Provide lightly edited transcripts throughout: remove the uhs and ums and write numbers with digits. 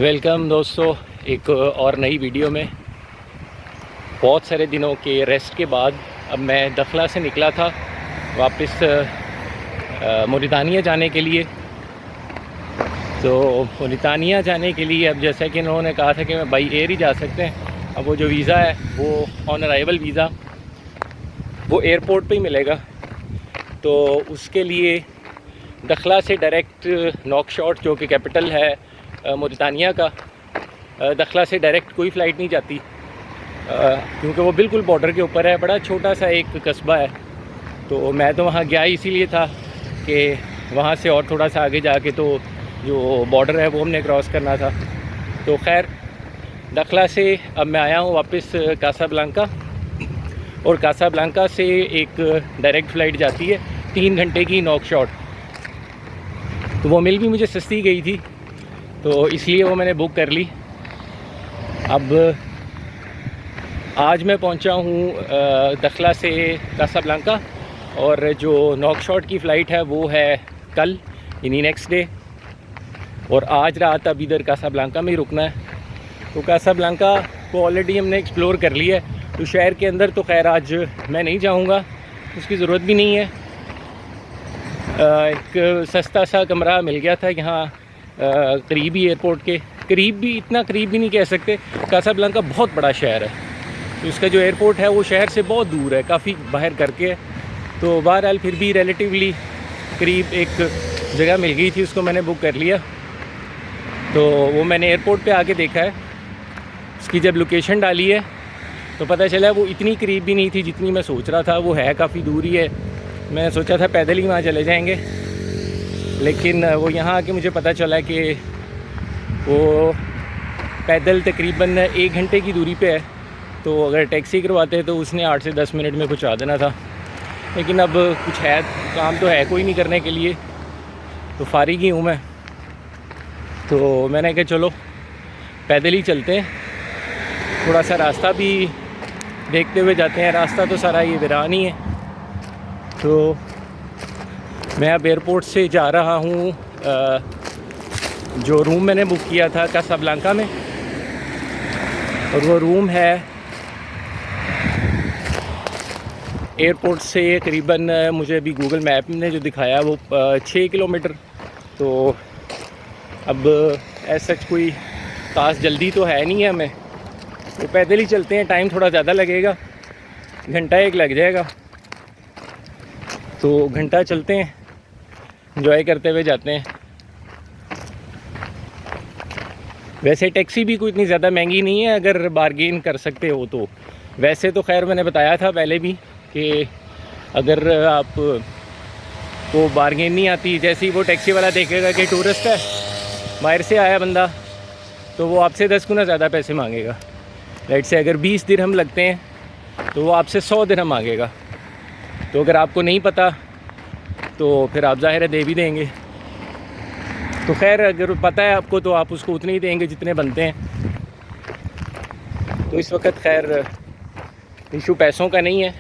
Welcome दोस्तों, एक और नई वीडियो में। बहुत सारे दिनों के रेस्ट के बाद अब मैं दखला से निकला था वापस मोरितानिया जाने के लिए। तो मोरितानिया जाने के लिए अब जैसा कि इन्होंने कहा था कि मैं बाई एयर ही जा सकते हैं। अब वो जो वीज़ा है वो ऑन अराइवल वीज़ा वो एयरपोर्ट पे ही मिलेगा। तो उसके लिए दखला से डायरेक्ट नौकशॉट जो कि कैपिटल है मोरितानिया का, दखला से डायरेक्ट कोई फ़्लाइट नहीं जाती क्योंकि वो बिल्कुल बॉर्डर के ऊपर है। बड़ा छोटा सा एक कस्बा है। तो मैं तो वहाँ गया इसीलिए था कि वहाँ से और थोड़ा सा आगे जाके तो जो बॉर्डर है वो हमने क्रॉस करना था। तो खैर दखला से अब मैं आया हूँ वापस कासाब्लांका, और कासाब्लांका से एक डायरेक्ट फ़्लाइट जाती है 3 घंटे की नौकशॉट। तो वो मिल भी मुझे सस्ती गई थी, तो इसलिए वो मैंने बुक कर ली। अब आज मैं पहुंचा हूँ दखला से कासाब्लांका, और जो नौकशॉट की फ़्लाइट है वो है कल यानी नेक्स्ट डे। और आज रात अब इधर कासाब्लांका में ही रुकना है। तो कासाब्लांका को ऑलरेडी हमने एक्सप्लोर कर लिया है। तो शहर के अंदर तो खैर आज मैं नहीं जाऊँगा, उसकी ज़रूरत भी नहीं है। एक सस्ता सा कमरा मिल गया था यहाँ करीब ही, एयरपोर्ट के करीब भी, इतना करीब भी नहीं कह सकते। कासाब्लांका बहुत बड़ा शहर है, तो उसका जो एयरपोर्ट है वो शहर से बहुत दूर है, काफ़ी बाहर करके है। तो बहरहाल फिर भी रिलेटिवली करीब एक जगह मिल गई थी, उसको मैंने बुक कर लिया। तो वो मैंने एयरपोर्ट पे आके देखा है, उसकी जब लोकेशन डाली है तो पता चला वो इतनी करीब भी नहीं थी जितनी मैं सोच रहा था। वो है काफ़ी दूर ही है। मैं सोचा था पैदल ही वहाँ चले जाएंगे, लेकिन वो यहाँ आके मुझे पता चला कि वो पैदल तकरीबन 1 घंटे की दूरी पे है। तो अगर टैक्सी करवाते तो उसने 8 से 10 मिनट में पहुँचा देना था। लेकिन अब कुछ है, काम तो है कोई नहीं करने के लिए, तो फारिग ही हूँ मैं। तो मैंने कहा चलो पैदल ही चलते हैं, थोड़ा सा रास्ता भी देखते हुए जाते हैं। रास्ता तो सारा ये वीरान ही है। तो मैं अब एयरपोर्ट से जा रहा हूँ जो रूम मैंने बुक किया था कासाब्लांका में, और वो रूम है एयरपोर्ट से करीबन, मुझे अभी गूगल मैप ने जो दिखाया वो 6 किलोमीटर। तो अब ऐसा कोई खास जल्दी तो है नहीं है हमें, तो पैदल ही चलते हैं। टाइम थोड़ा ज़्यादा लगेगा, घंटा एक लग जाएगा। तो घंटा चलते हैं, एंजॉय करते हुए जाते हैं। वैसे टैक्सी भी कोई इतनी ज़्यादा महंगी नहीं है अगर बारगेन कर सकते हो तो। वैसे तो खैर मैंने बताया था पहले भी कि अगर आप को बारगेन नहीं आती, जैसे ही वो टैक्सी वाला देखेगा कि टूरिस्ट है, बाहर से आया बंदा, तो वो आपसे 10 गुना ज़्यादा पैसे मांगेगा। राइट से अगर 20 दिरहम लगते हैं तो वो आपसे 100 दिरहम मांगेगा। तो अगर आपको नहीं पता तो फिर आप ज़ाहिर है दे भी देंगे। तो खैर अगर पता है आपको तो आप उसको उतने ही देंगे जितने बनते हैं। तो इस वक्त खैर इशू पैसों का नहीं है।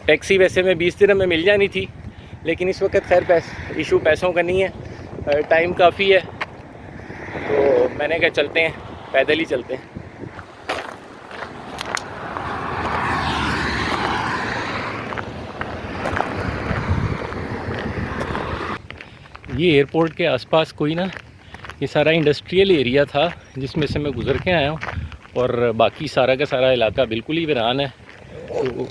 टैक्सी वैसे में 20 दिरहम में मिल जानी थी, लेकिन इस वक्त खैर इशू पैसों का नहीं है, टाइम काफ़ी है। तो मैंने कहा चलते हैं, पैदल ही चलते हैं। ये एयरपोर्ट के आसपास कोई ना, ये सारा इंडस्ट्रियल एरिया था जिसमें से मैं गुज़र के आया हूँ, और बाकी सारा का सारा इलाका बिल्कुल ही वीरान है। तो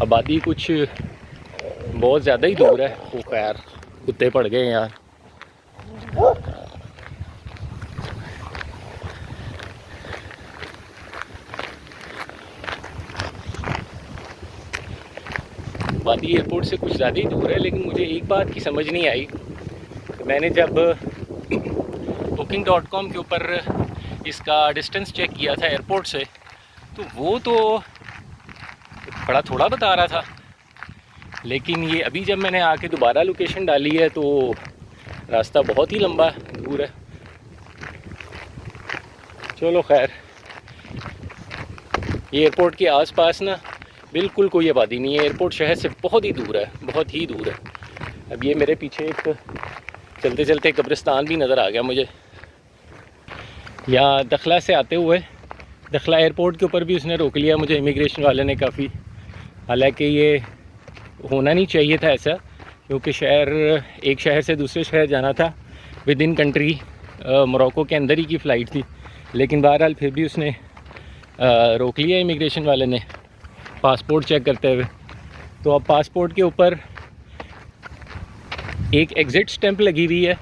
आबादी कुछ बहुत ज़्यादा ही दूर है। वो खैर कुत्ते पड़ गए यार। आबादी एयरपोर्ट से कुछ ज़्यादा ही दूर है, लेकिन मुझे एक बात की समझ नहीं आई। मैंने जब booking.com के ऊपर इसका डिस्टेंस चेक किया था एयरपोर्ट से, तो वो तो बड़ा थोड़ा बता रहा था, लेकिन ये अभी जब मैंने आके दोबारा लोकेशन डाली है तो रास्ता बहुत ही लंबा दूर है। चलो खैर, एयरपोर्ट के आसपास ना बिल्कुल कोई आबादी नहीं है। एयरपोर्ट शहर से बहुत ही दूर है, बहुत ही दूर है। अब ये मेरे पीछे एक चलते चलते कब्रिस्तान भी नज़र आ गया मुझे। यहाँ दखला से आते हुए दखला एयरपोर्ट के ऊपर भी उसने रोक लिया मुझे, इमिग्रेशन वाले ने काफ़ी। हालांकि ये होना नहीं चाहिए था ऐसा, क्योंकि एक शहर से दूसरे शहर जाना था विद इन कंट्री, मोरक्को के अंदर ही की फ़्लाइट थी। लेकिन बहरहाल फिर भी उसने रोक लिया इमिग्रेशन वाले ने पासपोर्ट चेक करते हुए। तो अब पासपोर्ट के ऊपर एक एग्ज़िट स्टैंप लगी हुई है,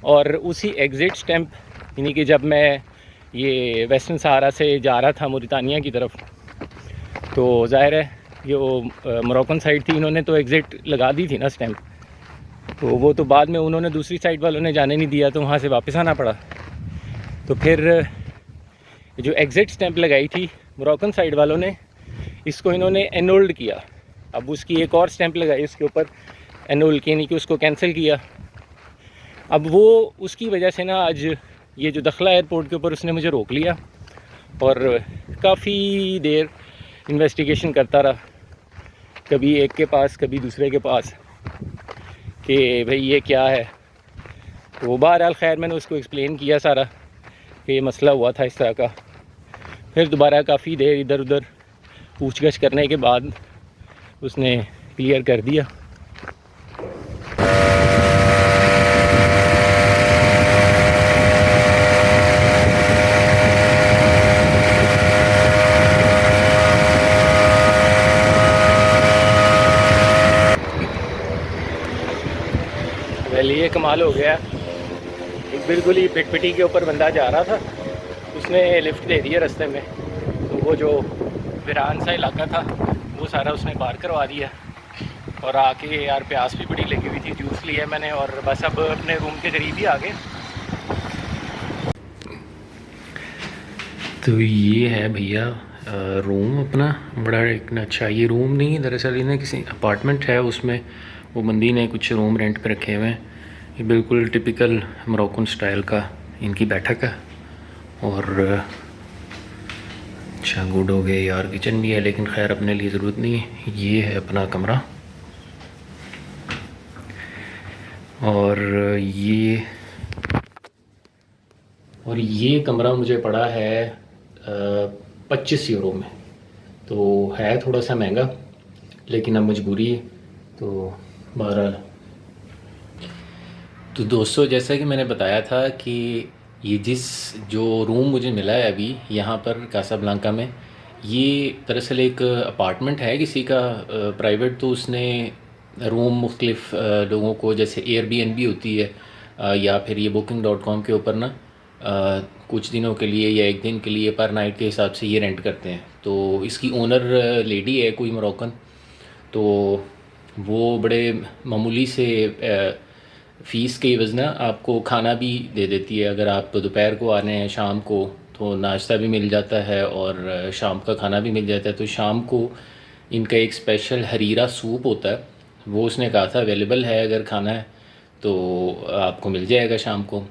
और उसी एग्ज़िट स्टैंप यानी कि जब मैं ये वेस्टर्न सहारा से जा रहा था मोरितानिया की तरफ, तो ज़ाहिर है जो मोरक्कन साइड थी, इन्होंने तो एग्ज़िट लगा दी थी ना स्टैंप, तो वो तो बाद में उन्होंने दूसरी साइड वालों ने जाने नहीं दिया, तो वहाँ से वापस आना पड़ा। तो फिर जो एग्ज़िट स्टैंप लगाई थी मोरक्कन साइड वालों ने, इसको इन्होंने एनोल्ड किया। अब उसकी एक और स्टैंप लगाई उसके ऊपर एनोल की, यानी कि उसको कैंसिल किया। अब वो उसकी वजह से ना आज ये जो दखला एयरपोर्ट के ऊपर उसने मुझे रोक लिया, और काफ़ी देर इन्वेस्टिगेशन करता रहा, कभी एक के पास कभी दूसरे के पास, कि भाई ये क्या है। तो बहरहाल खैर मैंने उसको एक्सप्लेन किया सारा कि ये मसला हुआ था इस तरह का। फिर दोबारा काफ़ी देर इधर उधर पूछगछ करने के बाद उसने क्लियर कर दिया। ये कमाल हो गया। एक बिल्कुल ही पिटपिटी के ऊपर बंदा जा रहा था, उसने लिफ्ट दे दिया रास्ते में, तो वो जो वीरान सा इलाका था वो सारा उसने पार करवा दिया। और आके यार प्यास भी बड़ी लगी हुई थी, जूस लिया मैंने, और बस अब अपने रूम के करीब ही आ गए। तो ये है भैया रूम अपना, बड़ा एक अच्छा, ये रूम नहीं दरअसल इन्हें किसी अपार्टमेंट है, उसमें वो बंदी ने कुछ रूम रेंट पे रखे हुए हैं। ये बिल्कुल टिपिकल मोरक्कन स्टाइल का इनकी बैठक है। और अच्छा गुड हो गए यार, किचन भी है लेकिन खैर अपने लिए ज़रूरत नहीं है। ये है अपना कमरा, और ये कमरा मुझे पड़ा है 25 यूरो में। तो है थोड़ा सा महंगा, लेकिन अब मजबूरी है। तो बहरहाल, तो दोस्तों जैसा कि मैंने बताया था कि ये जो रूम मुझे मिला है अभी यहाँ पर कासाब्लांका में, ये दरअसल एक अपार्टमेंट है किसी का प्राइवेट। तो उसने रूम मुख्तलिफ़ लोगों को, जैसे एयरबीएनबी होती है या फिर ये booking.com के ऊपर ना कुछ दिनों के लिए या एक दिन के लिए पर नाइट के हिसाब से ये रेंट करते हैं। तो इसकी ओनर लेडी है कोई मोरक्कन, तो वो बड़े मामूली से फ़ीस के एवज़ ना आपको खाना भी दे देती है। अगर आप दोपहर को आने हैं शाम को, तो नाश्ता भी मिल जाता है और शाम का खाना भी मिल जाता है। तो शाम को इनका एक स्पेशल हरीरा सूप होता है, वो उसने कहा था अवेलेबल है, अगर खाना है तो आपको मिल जाएगा शाम को।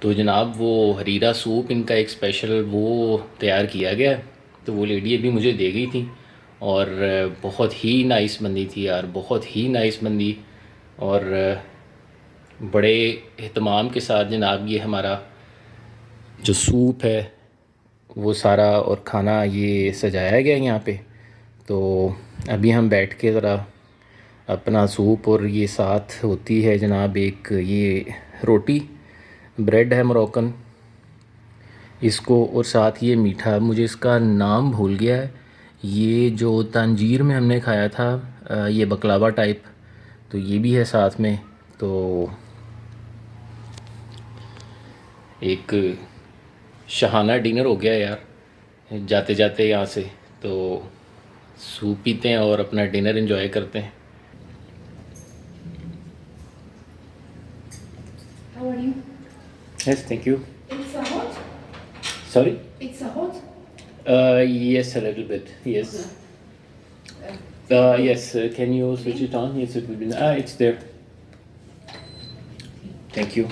तो जनाब वो हरीरा सूप इनका एक स्पेशल वो तैयार किया गया है, तो वो लेडी अभी मुझे दे गई थी, और बहुत ही नाइस बंदी थी यार, बहुत ही नाइस बंदी। और बड़े एहतमाम के साथ जनाब ये हमारा जो सूप है वो सारा और खाना ये सजाया गया यहाँ पे। तो अभी हम बैठ के ज़रा अपना सूप, और ये साथ होती है जनाब एक ये रोटी, ब्रेड है मोरक्कन इसको, और साथ ये मीठा, मुझे इसका नाम भूल गया है, ये जो तंजीर में हमने खाया था ये बकलावा टाइप, तो ये भी है साथ में। तो एक शाहाना डिनर हो गया यार जाते जाते यहाँ से। तो सूप पीते हैं और अपना डिनर एंजॉय करते हैं। How are you? Yes, thank you. It's a hot? Sorry? It's a hot? Yes, a little bit. Yes. Yes. Can you switch it on? Yes, it will be. It's there. Thank you.